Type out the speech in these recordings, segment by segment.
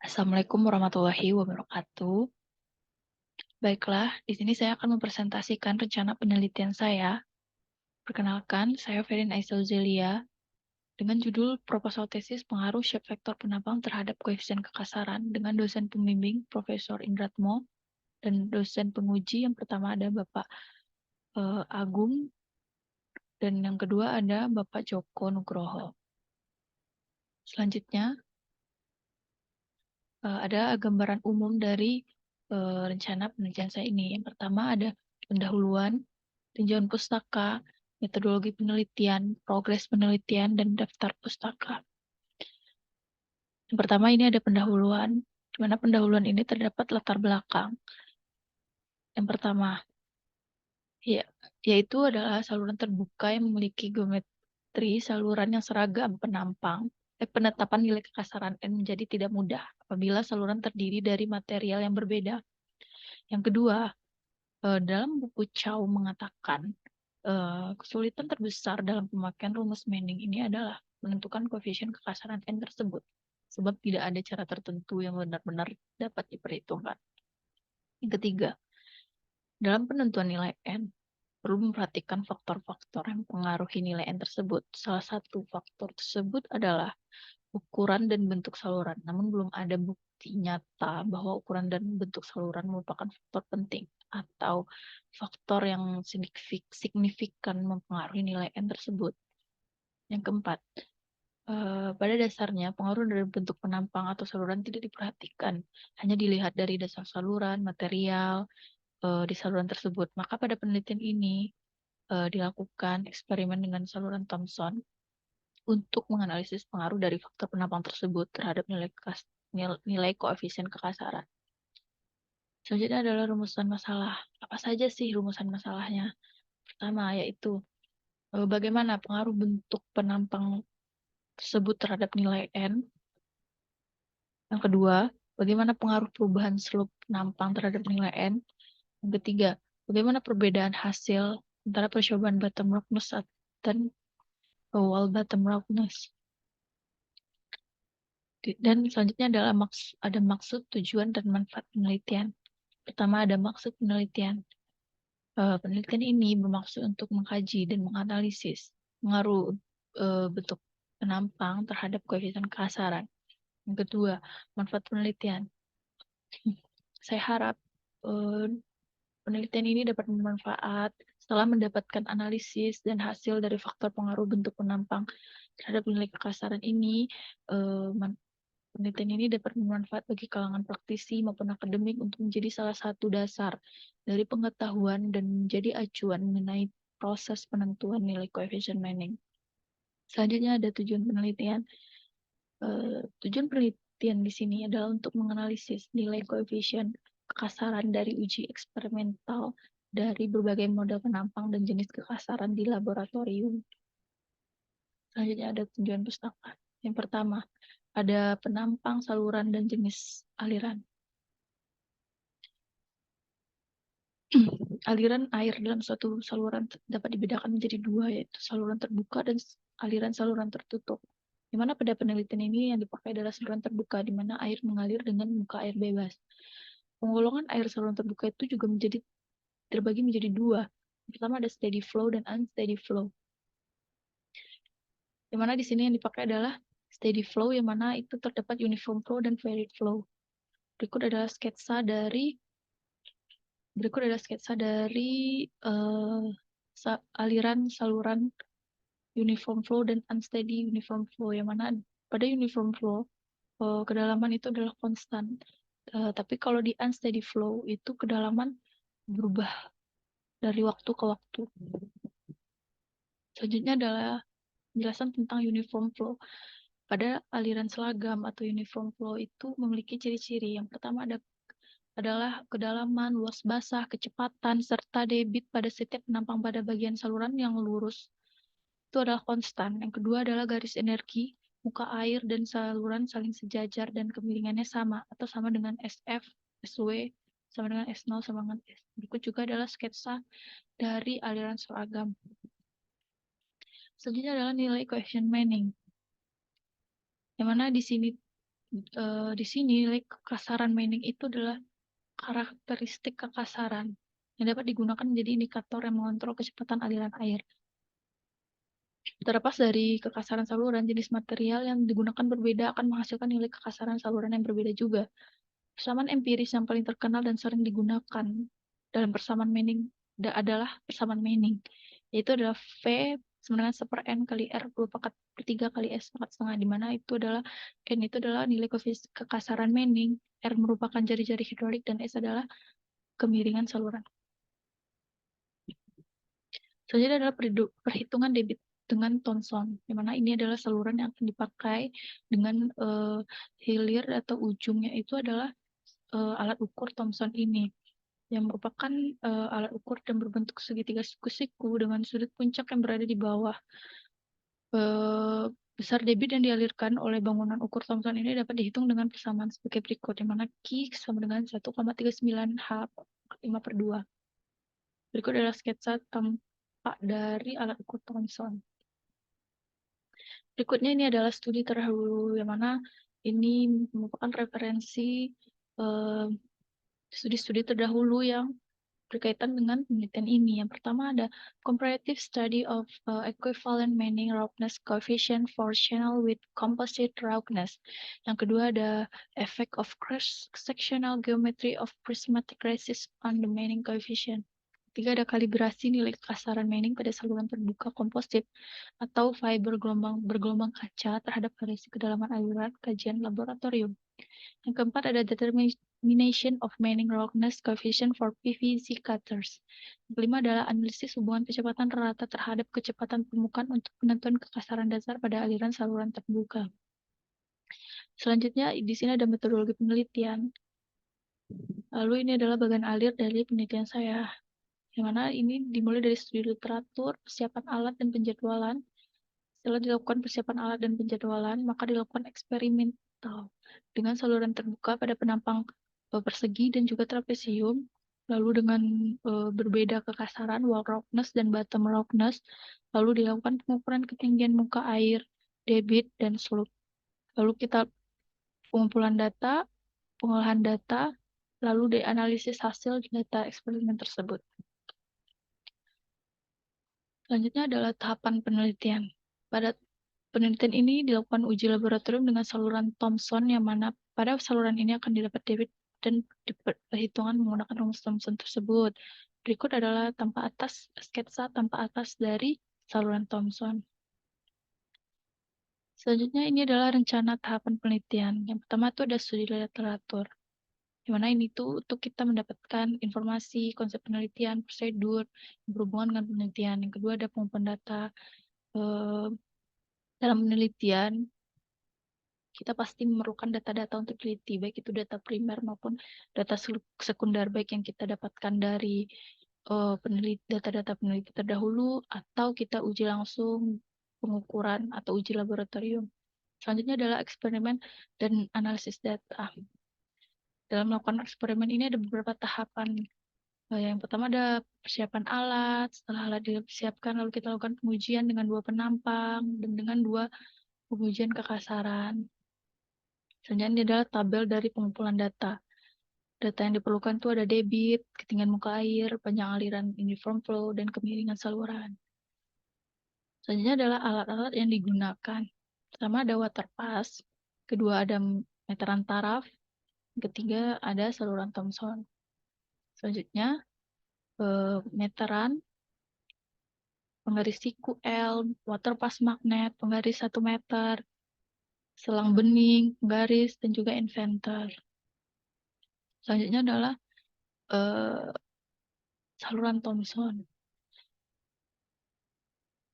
Assalamualaikum warahmatullahi wabarakatuh. Baiklah, di sini saya akan mempresentasikan rencana penelitian saya. Perkenalkan, saya Ferin Aizauzelia dengan judul Proposal Tesis Pengaruh Shape Vektor Penampang Terhadap Koefisien Kekasaran dengan dosen pembimbing Profesor Indratmo dan dosen penguji yang pertama ada Bapak Agung dan yang kedua ada Bapak Joko Nugroho. Selanjutnya, ada gambaran umum dari rencana penelitian saya ini. Yang pertama ada pendahuluan, tinjauan pustaka, metodologi penelitian, progres penelitian, dan daftar pustaka. Yang pertama ini ada pendahuluan, di mana pendahuluan ini terdapat latar belakang. Yang pertama, yaitu adalah saluran terbuka yang memiliki geometri saluran yang seragam penetapan nilai kekasaran N menjadi tidak mudah apabila saluran terdiri dari material yang berbeda. Yang kedua, dalam buku Chow mengatakan kesulitan terbesar dalam pemakaian rumus Manning ini adalah menentukan koefisien kekasaran N tersebut, sebab tidak ada cara tertentu yang benar-benar dapat diperhitungkan. Yang ketiga, dalam penentuan nilai N, perlu memperhatikan faktor-faktor yang mempengaruhi nilai N tersebut. Salah satu faktor tersebut adalah ukuran dan bentuk saluran, namun belum ada bukti nyata bahwa ukuran dan bentuk saluran merupakan faktor penting atau faktor yang signifikan mempengaruhi nilai N tersebut. Yang keempat, pada dasarnya pengaruh dari bentuk penampang atau saluran tidak diperhatikan, hanya dilihat dari dasar saluran, material di saluran tersebut. Maka pada penelitian ini dilakukan eksperimen dengan saluran Thomson untuk menganalisis pengaruh dari faktor penampang tersebut terhadap nilai koefisien kekasaran. Selanjutnya adalah rumusan masalah. Apa saja sih rumusan masalahnya? Pertama, yaitu bagaimana pengaruh bentuk penampang tersebut terhadap nilai N. Yang kedua, bagaimana pengaruh perubahan slope penampang terhadap nilai N. Yang ketiga, bagaimana perbedaan hasil antara percobaan bottom roughness dan wall bottom roughness. Dan selanjutnya adalah ada maksud, tujuan, dan manfaat penelitian. Pertama ada maksud penelitian. Penelitian ini bermaksud untuk mengkaji dan menganalisis pengaruh bentuk penampang terhadap koefisien kekasaran. Yang kedua, manfaat penelitian. Saya harap penelitian ini dapat bermanfaat setelah mendapatkan analisis dan hasil dari faktor pengaruh bentuk penampang terhadap nilai kekasaran ini. Penelitian ini dapat bermanfaat bagi kalangan praktisi maupun akademik untuk menjadi salah satu dasar dari pengetahuan dan menjadi acuan mengenai proses penentuan nilai koefisien Manning. Selanjutnya ada tujuan penelitian. Tujuan penelitian di sini adalah untuk menganalisis nilai koefisien kekasaran dari uji eksperimental dari berbagai model penampang dan jenis kekasaran di laboratorium. Selanjutnya ada tujuan pustaka. Yang pertama, ada penampang, saluran, dan jenis aliran. Aliran air dalam suatu saluran dapat dibedakan menjadi dua, yaitu saluran terbuka dan aliran saluran tertutup. Di mana pada penelitian ini yang dipakai adalah saluran terbuka, di mana air mengalir dengan muka air bebas. Penggolongan air saluran terbuka itu juga terbagi menjadi dua. Pertama ada steady flow dan unsteady flow. Di mana di sini yang dipakai adalah steady flow, yang mana itu terdapat uniform flow dan varied flow. Berikut adalah sketsa dari aliran saluran uniform flow dan unsteady uniform flow, yang mana pada uniform flow kedalaman itu adalah konstan. Tapi kalau di unsteady flow itu kedalaman berubah dari waktu ke waktu. Selanjutnya adalah penjelasan tentang uniform flow. Pada aliran selagam atau uniform flow itu memiliki ciri-ciri. Yang pertama adalah kedalaman, luas basah, kecepatan, serta debit pada setiap penampang pada bagian saluran yang lurus. Itu adalah konstan. Yang kedua adalah garis energi, muka air dan saluran saling sejajar dan kemiringannya sama atau sama dengan SF, SW, sama dengan S0, sama dengan S. Berikut juga adalah sketsa dari aliran seragam. Selanjutnya adalah nilai koefisien Manning. Yang mana di sini Di sini nilai kekasaran Manning itu adalah karakteristik kekasaran yang dapat digunakan menjadi indikator yang mengontrol kecepatan aliran air. Terlepas dari kekasaran saluran, jenis material yang digunakan berbeda akan menghasilkan nilai kekasaran saluran yang berbeda juga. Persamaan empiris yang paling terkenal dan sering digunakan dalam persamaan Manning adalah persamaan Manning, yaitu adalah V sama dengan 1 per N kali R 2/3 kali S pangkat setengah, di mana itu adalah N itu adalah nilai kekasaran Manning, R merupakan jari-jari hidrolik, dan S adalah kemiringan saluran. Selanjutnya adalah perhitungan debit dengan Thomson, di mana ini adalah saluran yang akan dipakai dengan hilir atau ujungnya itu adalah alat ukur Thomson ini, yang merupakan alat ukur dan berbentuk segitiga siku-siku dengan sudut puncak yang berada di bawah. Besar debit yang dialirkan oleh bangunan ukur Thomson ini dapat dihitung dengan persamaan sebagai berikut, di mana Q sama dengan 1,39 H 5/2. Berikut adalah sketsa tampak dari alat ukur Thomson. Berikutnya ini adalah studi terdahulu, yang mana ini merupakan referensi studi-studi terdahulu yang berkaitan dengan penelitian ini. Yang pertama ada comparative study of equivalent Manning roughness coefficient for channel with composite roughness. Yang kedua ada effect of cross-sectional geometry of prismatic resist on the Manning coefficient. Ketiga ada kalibrasi nilai kekasaran Manning pada saluran terbuka komposit atau fiber bergelombang kaca terhadap variasi kedalaman aliran kajian laboratorium. Yang keempat ada determination of Manning roughness coefficient for PVC cutters. Yang kelima adalah analisis hubungan kecepatan rata terhadap kecepatan permukaan untuk penentuan kekasaran dasar pada aliran saluran terbuka. Selanjutnya di sini ada metodologi penelitian. Lalu ini adalah bagian alir dari penelitian saya, yang mana ini dimulai dari studi literatur, persiapan alat, dan penjadwalan. Setelah dilakukan persiapan alat dan penjadwalan, maka dilakukan eksperimental dengan saluran terbuka pada penampang persegi dan juga trapesium, lalu dengan berbeda kekasaran wall roughness dan bottom roughness, lalu dilakukan pengukuran ketinggian muka air, debit, dan slope. Lalu kita pengumpulan data, pengolahan data, lalu dianalisis hasil data eksperimen tersebut. Selanjutnya adalah tahapan penelitian. Pada penelitian ini dilakukan uji laboratorium dengan saluran Thomson, yang mana pada saluran ini akan didapat debit dan perhitungan menggunakan rumus Thomson tersebut. Berikut adalah sketsa tampak atas dari saluran Thomson. Selanjutnya ini adalah rencana tahapan penelitian. Yang pertama itu ada studi literatur, di mana ini tuh untuk kita mendapatkan informasi, konsep penelitian, prosedur berhubungan dengan penelitian. Yang kedua ada pengumpulan data. Dalam penelitian, kita pasti memerlukan data-data untuk teliti, baik itu data primer maupun data sekunder, baik yang kita dapatkan dari data-data peneliti terdahulu, atau kita uji langsung pengukuran atau uji laboratorium. Selanjutnya adalah eksperimen dan analisis data. Dalam melakukan eksperimen ini ada beberapa tahapan. Yang pertama ada persiapan alat. Setelah alat disiapkan, lalu kita lakukan pengujian dengan 2 penampang dan dengan 2 pengujian kekasaran. Selanjutnya ini adalah tabel dari pengumpulan data. Data yang diperlukan itu ada debit, ketinggian muka air, panjang aliran uniform flow, dan kemiringan saluran. Selanjutnya adalah alat-alat yang digunakan. Pertama ada water pass, kedua ada meteran taraf, ketiga ada saluran Thomson. Selanjutnya meteran, penggaris siku L, water pass magnet, penggaris 1 meter, selang bening, penggaris, dan juga inventor. Selanjutnya adalah saluran Thomson.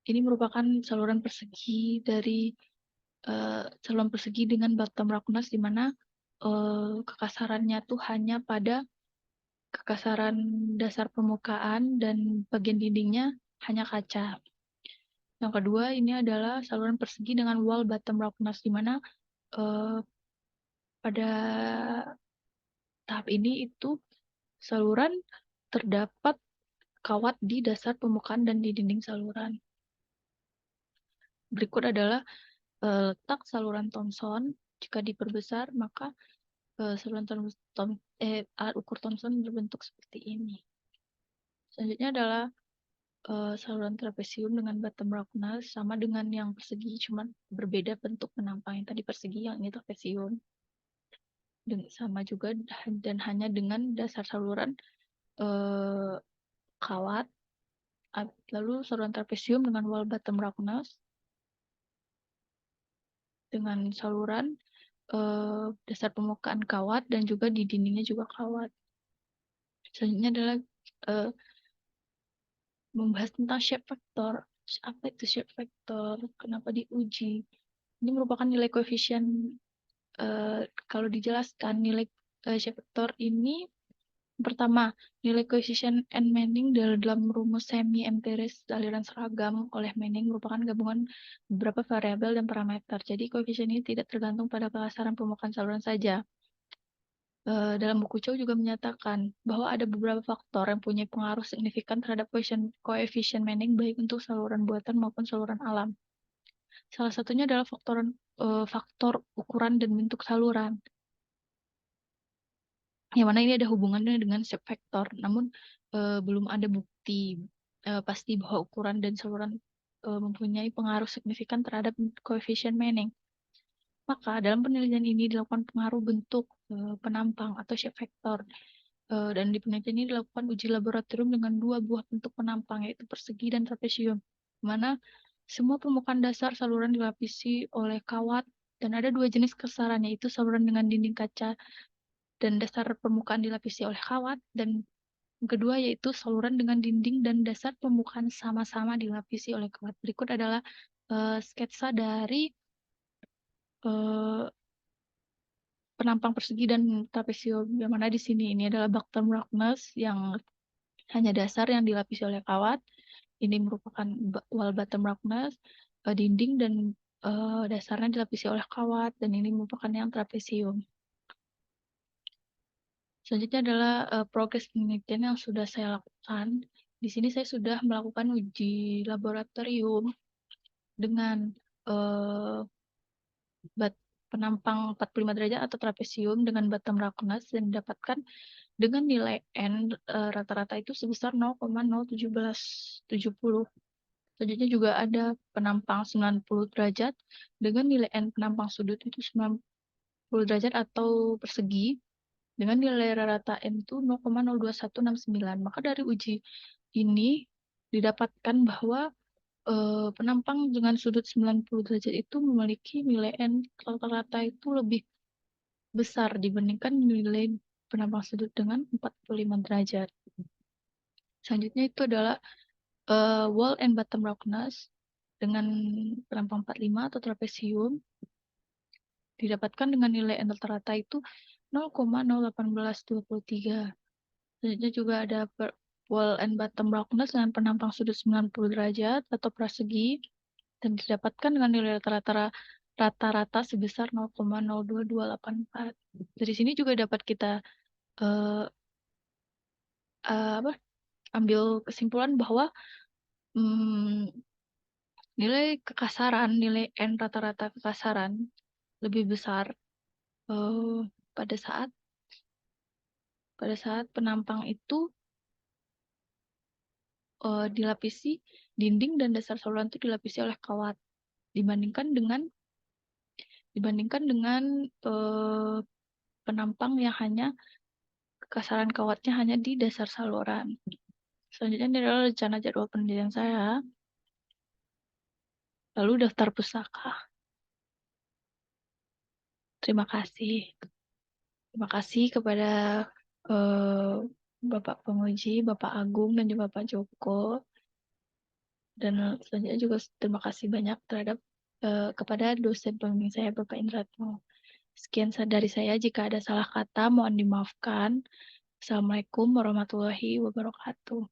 Ini merupakan saluran persegi dengan bottom roughness, di mana kekasarannya tuh hanya pada kekasaran dasar permukaan dan bagian dindingnya hanya kaca. Yang kedua ini adalah saluran persegi dengan wall bottom roughness, di mana pada tahap ini itu saluran terdapat kawat di dasar permukaan dan di dinding saluran. Berikut adalah letak saluran Thomson. Jika diperbesar, maka saluran alat ukur Thomson berbentuk seperti ini. Selanjutnya adalah saluran trapesium dengan bottom roughness sama dengan yang persegi, cuman berbeda bentuk penampang. Yang tadi persegi, yang ini trapesium. Sama juga dan hanya dengan dasar saluran kawat. Lalu saluran trapesium dengan wall bottom roughness dengan saluran dasar permukaan kawat dan juga di dindingnya juga kawat. Selanjutnya adalah membahas tentang shape factor. Apa itu shape factor? Kenapa diuji? Ini merupakan nilai koefisien. Kalau dijelaskan nilai shape factor ini, pertama, nilai koefisien N Manning dalam rumus semi-empiris aliran seragam oleh Manning merupakan gabungan beberapa variabel dan parameter. Jadi koefisien ini tidak tergantung pada kekasaran permukaan saluran saja. Dalam buku Chow juga menyatakan bahwa ada beberapa faktor yang punya pengaruh signifikan terhadap koefisien Manning baik untuk saluran buatan maupun saluran alam. Salah satunya adalah faktor ukuran dan bentuk saluran. Yang mana ini ada hubungannya dengan shape factor, namun belum ada bukti pasti bahwa ukuran dan saluran mempunyai pengaruh signifikan terhadap koefisien Manning. Maka dalam penelitian ini dilakukan pengaruh bentuk penampang atau shape factor. Dan di penelitian ini dilakukan uji laboratorium dengan 2 buah bentuk penampang, yaitu persegi dan trapesium, mana semua permukaan dasar saluran dilapisi oleh kawat dan ada 2 jenis kasaran, yaitu saluran dengan dinding kaca dan dasar permukaan dilapisi oleh kawat, dan yang kedua yaitu saluran dengan dinding dan dasar permukaan sama-sama dilapisi oleh kawat. Berikut adalah sketsa dari penampang persegi dan trapesium, yang mana di sini ini adalah bottom roughness yang hanya dasar yang dilapisi oleh kawat. Ini merupakan wall bottom roughness, dinding dan dasarnya dilapisi oleh kawat, dan ini merupakan yang trapesium. Selanjutnya adalah progres penelitian yang sudah saya lakukan. Di sini saya sudah melakukan uji laboratorium dengan penampang 45 derajat atau trapesium dengan bottom roughness dan didapatkan dengan nilai N rata-rata itu sebesar 0,01770. Selanjutnya juga ada penampang 90 derajat dengan nilai N penampang sudut itu 90 derajat atau persegi dengan nilai rata N itu 0,02169. Maka dari uji ini didapatkan bahwa penampang dengan sudut 90 derajat itu memiliki nilai N rata-rata itu lebih besar dibandingkan nilai penampang sudut dengan 45 derajat. Selanjutnya itu adalah wall and bottom roughness dengan penampang 45 atau trapesium didapatkan dengan nilai N rata-rata itu 0,01823. Selanjutnya juga ada wall and bottom roughness dengan penampang sudut 90 derajat atau persegi dan didapatkan dengan nilai rata-rata sebesar 0,02284. Dari sini juga dapat kita ambil kesimpulan bahwa nilai kekasaran, nilai N rata-rata kekasaran lebih besar pada saat penampang itu dilapisi dinding dan dasar saluran itu dilapisi oleh kawat dibandingkan dengan penampang yang hanya kekasaran kawatnya hanya di dasar saluran. Selanjutnya ini adalah rencana jadwal penelitian saya. Lalu daftar pusaka. Terima kasih. Terima kasih kepada Bapak penguji, Bapak Agung, dan juga Pak Joko. Dan selanjutnya juga terima kasih banyak kepada dosen pembimbing saya, Bapak Indratno. Sekian dari saya, jika ada salah kata mohon dimaafkan. Assalamualaikum warahmatullahi wabarakatuh.